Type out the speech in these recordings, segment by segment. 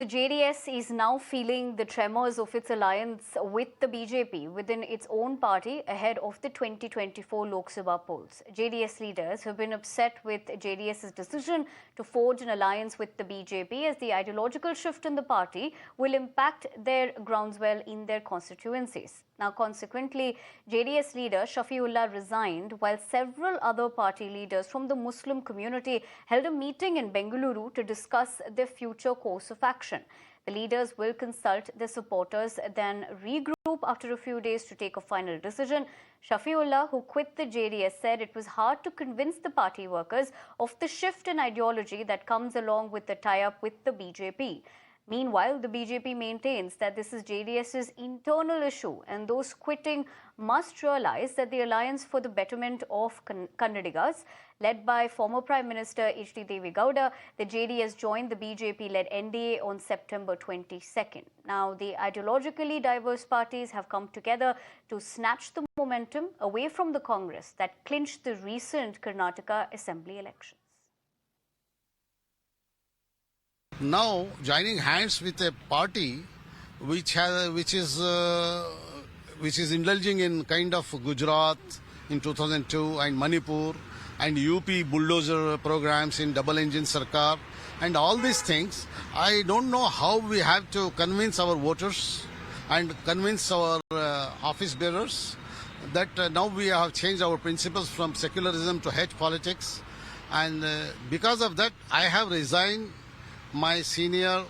The JDS is now feeling the tremors of its alliance with the BJP within its own party ahead of the 2024 Lok Sabha polls. JDS leaders have been upset with JDS's decision to forge an alliance with the BJP as the ideological shift in the party will impact their groundswell in their constituencies. Now, consequently, JDS leader Shafiullaa resigned while several other party leaders from the Muslim community held a meeting in Bengaluru to discuss their future course of action. The leaders will consult their supporters, then regroup after a few days to take a final decision. Shafiullaa, who quit the JDS, said it was hard to convince the party workers of the shift in ideology that comes along with the tie-up with the BJP. Meanwhile, the BJP maintains that this is JDS's internal issue and those quitting must realize that the Alliance for the Betterment of Kannadigas, led by former Prime Minister H.D. Devi Gowda, the JDS joined the BJP-led NDA on September 22nd. Now, the ideologically diverse parties have come together to snatch the momentum away from the Congress that clinched the recent Karnataka Assembly elections. Now joining hands with a party which is indulging in kind of Gujarat in 2002 and Manipur and UP bulldozer programs in double engine Sarkar and all these things, I don't know how we have to convince our voters and convince our office bearers that now we have changed our principles from secularism to hate politics, and because of that I have resigned my senior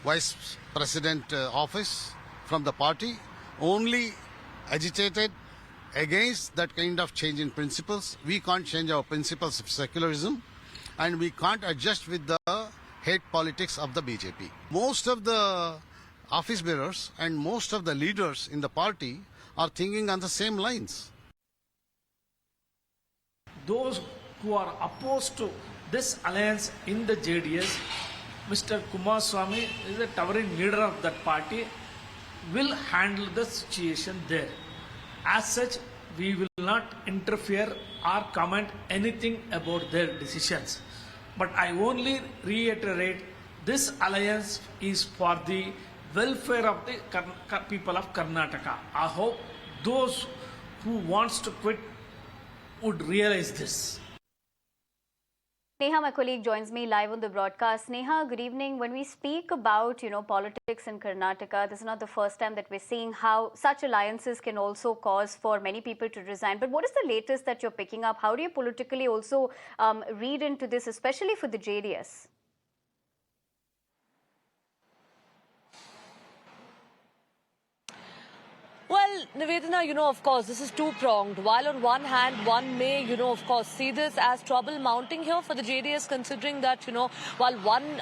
vice president office from the party, only agitated against that kind of change in principles. We can't change our principles of secularism and we can't adjust with the hate politics of the BJP. Most of the office bearers and most of the leaders in the party are thinking on the same lines. Those who are opposed to this alliance in the JDS, Mr. Kumaraswamy is a towering leader of that party, will handle the situation there. As such, we will not interfere or comment anything about their decisions. But I only reiterate, this alliance is for the welfare of the people of Karnataka. I hope those who wants to quit would realize this. Neha, my colleague, joins me live on the broadcast. Neha, good evening. When we speak about, politics in Karnataka, this is not the first time that we're seeing how such alliances can also cause for many people to resign. But what is the latest that you're picking up? How do you politically also read into this, especially for the JDS? Well, Nivedana, of course, this is two-pronged. While on one hand, one may, of course, see this as trouble mounting here for the JDS, considering that, while one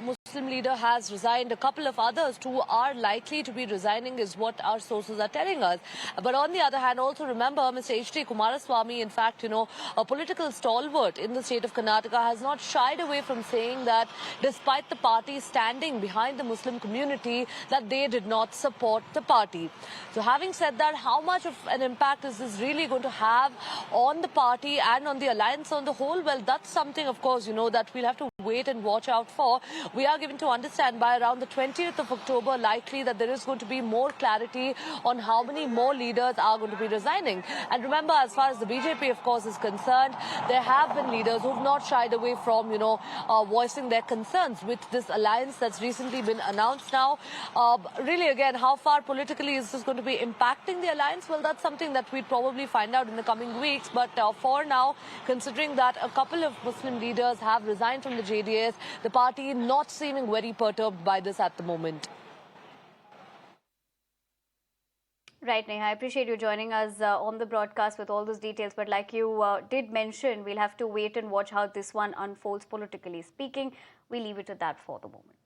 Muslim leader has resigned, a couple of others too are likely to be resigning is what our sources are telling us. But on the other hand, also remember, Mr. H.D. Kumaraswamy, in fact, a political stalwart in the state of Karnataka, has not shied away from saying that despite the party standing behind the Muslim community, that they did not support the party. So having said that, how much of an impact is this really going to have on the party and on the alliance on the whole? Well, that's something, of course, that we'll have to wait and watch out for. We are given to understand by around the 20th of October, likely that there is going to be more clarity on how many more leaders are going to be resigning. And remember, as far as the BJP, of course, is concerned, there have been leaders who have not shied away from, voicing their concerns with this alliance that's recently been announced now. Really, again, how far politically is this going to be impacting the alliance? Well, that's something that we'd probably find out in the coming weeks. But for now, considering that a couple of Muslim leaders have resigned from the JDS, the party not seeming very perturbed by this at the moment. Right, Neha, I appreciate you joining us on the broadcast with all those details. But like you did mention, we'll have to wait and watch how this one unfolds politically speaking. We leave it at that for the moment.